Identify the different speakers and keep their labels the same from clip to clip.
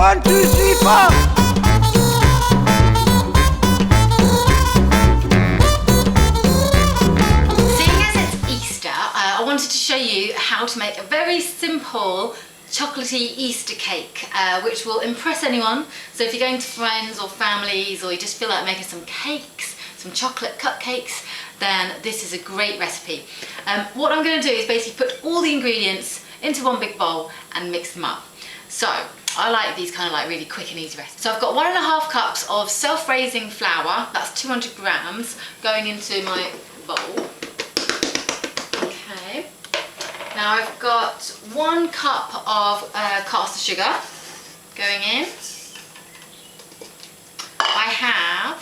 Speaker 1: 1, 2, 3, 4.
Speaker 2: I wanted to show you how to make a very simple chocolatey Easter cake, which will impress anyone. So if you're going to friends or families, or you just feel like making some cakes, some chocolate cupcakes, then this is a great recipe. What I'm going to do is basically put all the ingredients into one big bowl and mix them up. So I like these kind of like really quick and easy recipes. So I've got 1.5 cups of self-raising flour, that's 200 grams, going into my bowl. Okay. Now I've got 1 cup of caster sugar going in. I have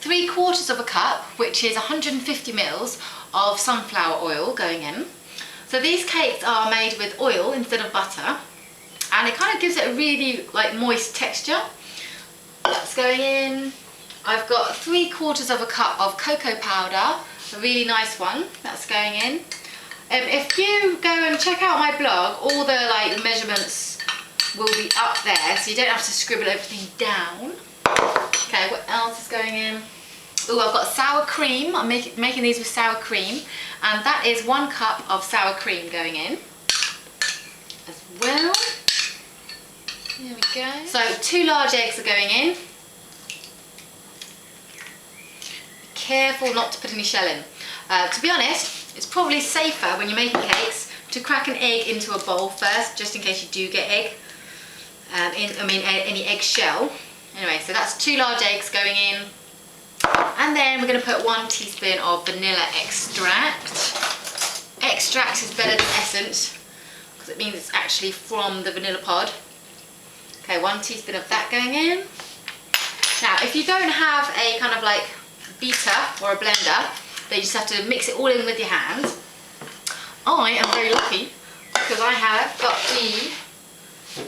Speaker 2: 3/4 of a cup, which is 150 mils of sunflower oil going in. So these cakes are made with oil instead of butter, and it kind of gives it a really like moist texture. That's going in. I've got 3/4 of a cup of cocoa powder, a really nice one. That's going in. If you go and check out my blog, all the like measurements will be up there, so you don't have to scribble everything down. Okay, what else is going in? Oh, I've got sour cream. I'm making these with sour cream, and that is 1 cup of sour cream going in as well. There we go. So 2 large eggs are going in. Be careful not to put any shell in. To be honest, it's probably safer when you're making cakes to crack an egg into a bowl first, just in case you do get egg. Any egg shell. Anyway, so that's 2 large eggs going in. And then we're going to put 1 teaspoon of vanilla extract. Extract is better than essence, because it means it's actually from the vanilla pod. Okay, 1 teaspoon of that going in. Now, if you don't have a kind of like beater or a blender, then you just have to mix it all in with your hands. I am very lucky because I have got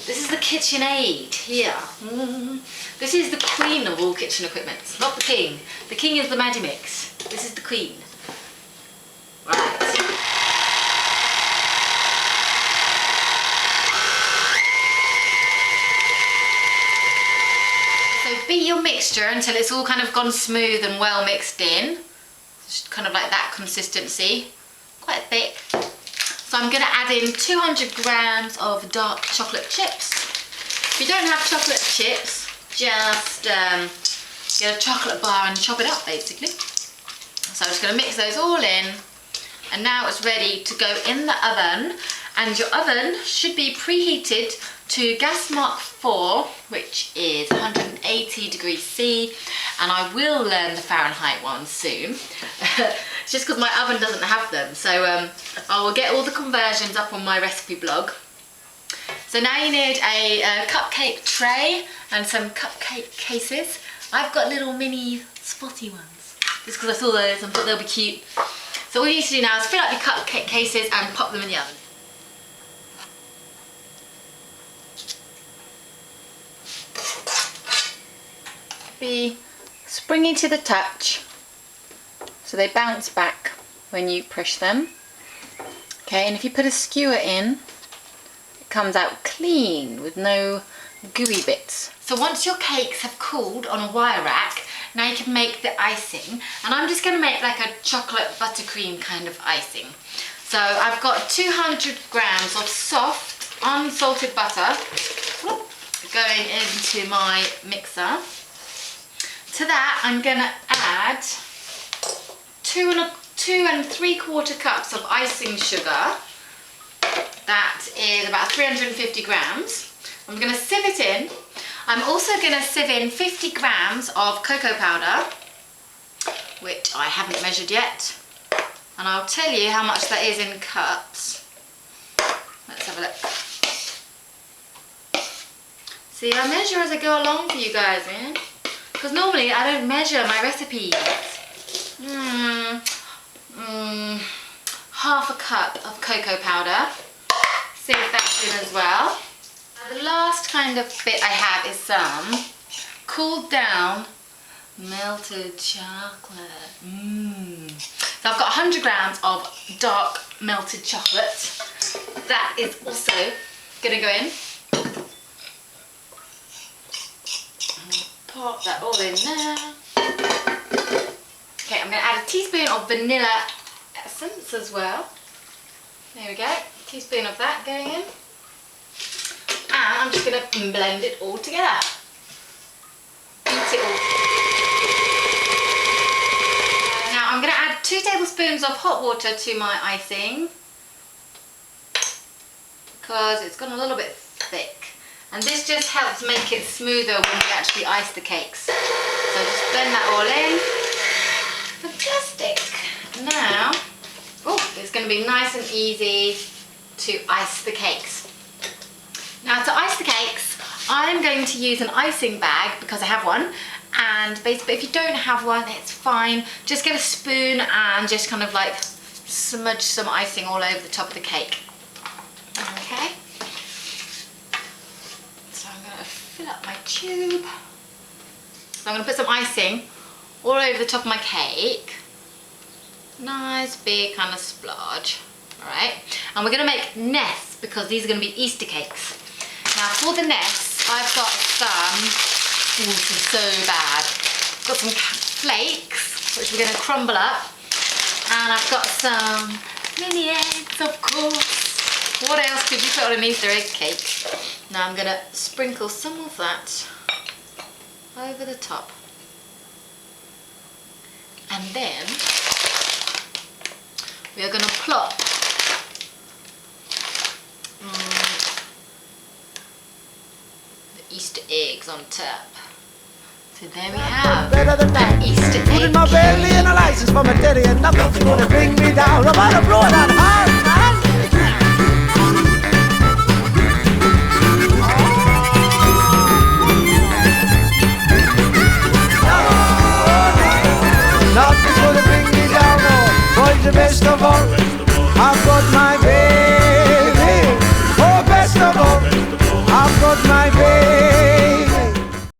Speaker 2: this is the KitchenAid here. This is the queen of all kitchen equipment, not the king. The king is the Magimix. This is the queen. Right. So beat your mixture until it's all kind of gone smooth and well mixed in. Just kind of like that consistency, quite thick. So I'm going to add in 200 grams of dark chocolate chips. If you don't have chocolate chips, just get a chocolate bar and chop it up basically. So I'm just going to mix those all in, and now it's ready to go in the oven. And your oven should be preheated to gas mark 4, which is 180 degrees C, and I will learn the Fahrenheit one soon. Just because my oven doesn't have them, so I will get all the conversions up on my recipe blog. So now you need a cupcake tray and some cupcake cases. I've got little mini spotty ones, just because I saw those and thought they'll be cute. So all you need to do now is fill up your cupcake cases and pop them in the oven. Be springy to the touch, so they bounce back when you push them. Okay, and if you put a skewer in, it comes out clean with no gooey bits. So once your cakes have cooled on a wire rack, now you can make the icing. And I'm just going to make like a chocolate buttercream kind of icing. So I've got 200 grams of soft unsalted butter going into my mixer. To that, I'm going to add 2 3/4 cups of icing sugar. That is about 350 grams. I'm going to sieve it in. I'm also going to sieve in 50 grams of cocoa powder, which I haven't measured yet. And I'll tell you how much that is in cups. Let's have a look. See, I measure as I go along for you guys, man. Because normally I don't measure my recipes. Half a cup of cocoa powder. Sieve that in as well. Now the last kind of bit I have is some cooled down melted chocolate. So I've got 100 grams of dark melted chocolate. That is also going to go in. pop that all in there. Okay, I'm going to add a teaspoon of vanilla essence as well. There we go, a teaspoon of that going in. And I'm just going to blend it all together. Beat it all. Now I'm going to add 2 tablespoons of hot water to my icing because it's gone a little bit thick. And this just helps make it smoother when we actually ice the cakes. So just blend that all in. Fantastic. Now, it's going to be nice and easy to ice the cakes. Now to ice the cakes, I'm going to use an icing bag because I have one. And basically, if you don't have one, it's fine. Just get a spoon and just kind of like smudge some icing all over the top of the cake. Okay. So I'm going to fill up my tube. So I'm going to put some icing all over the top of my cake. Nice big kind of splodge. Alright. And we're going to make nests because these are going to be Easter cakes. Now for the nests, I've got some, this is so bad. I've got some flakes, which we're going to crumble up. And I've got some mini eggs, of course. What else could you put on an Easter egg cake? Now I'm going to sprinkle some of that over the top. And then we are going to plop the Easter eggs on top. So there we have an Easter egg.
Speaker 1: Put in my belly and a license for my daddy and nothing's gonna bring me down. I'm on a broad and hard.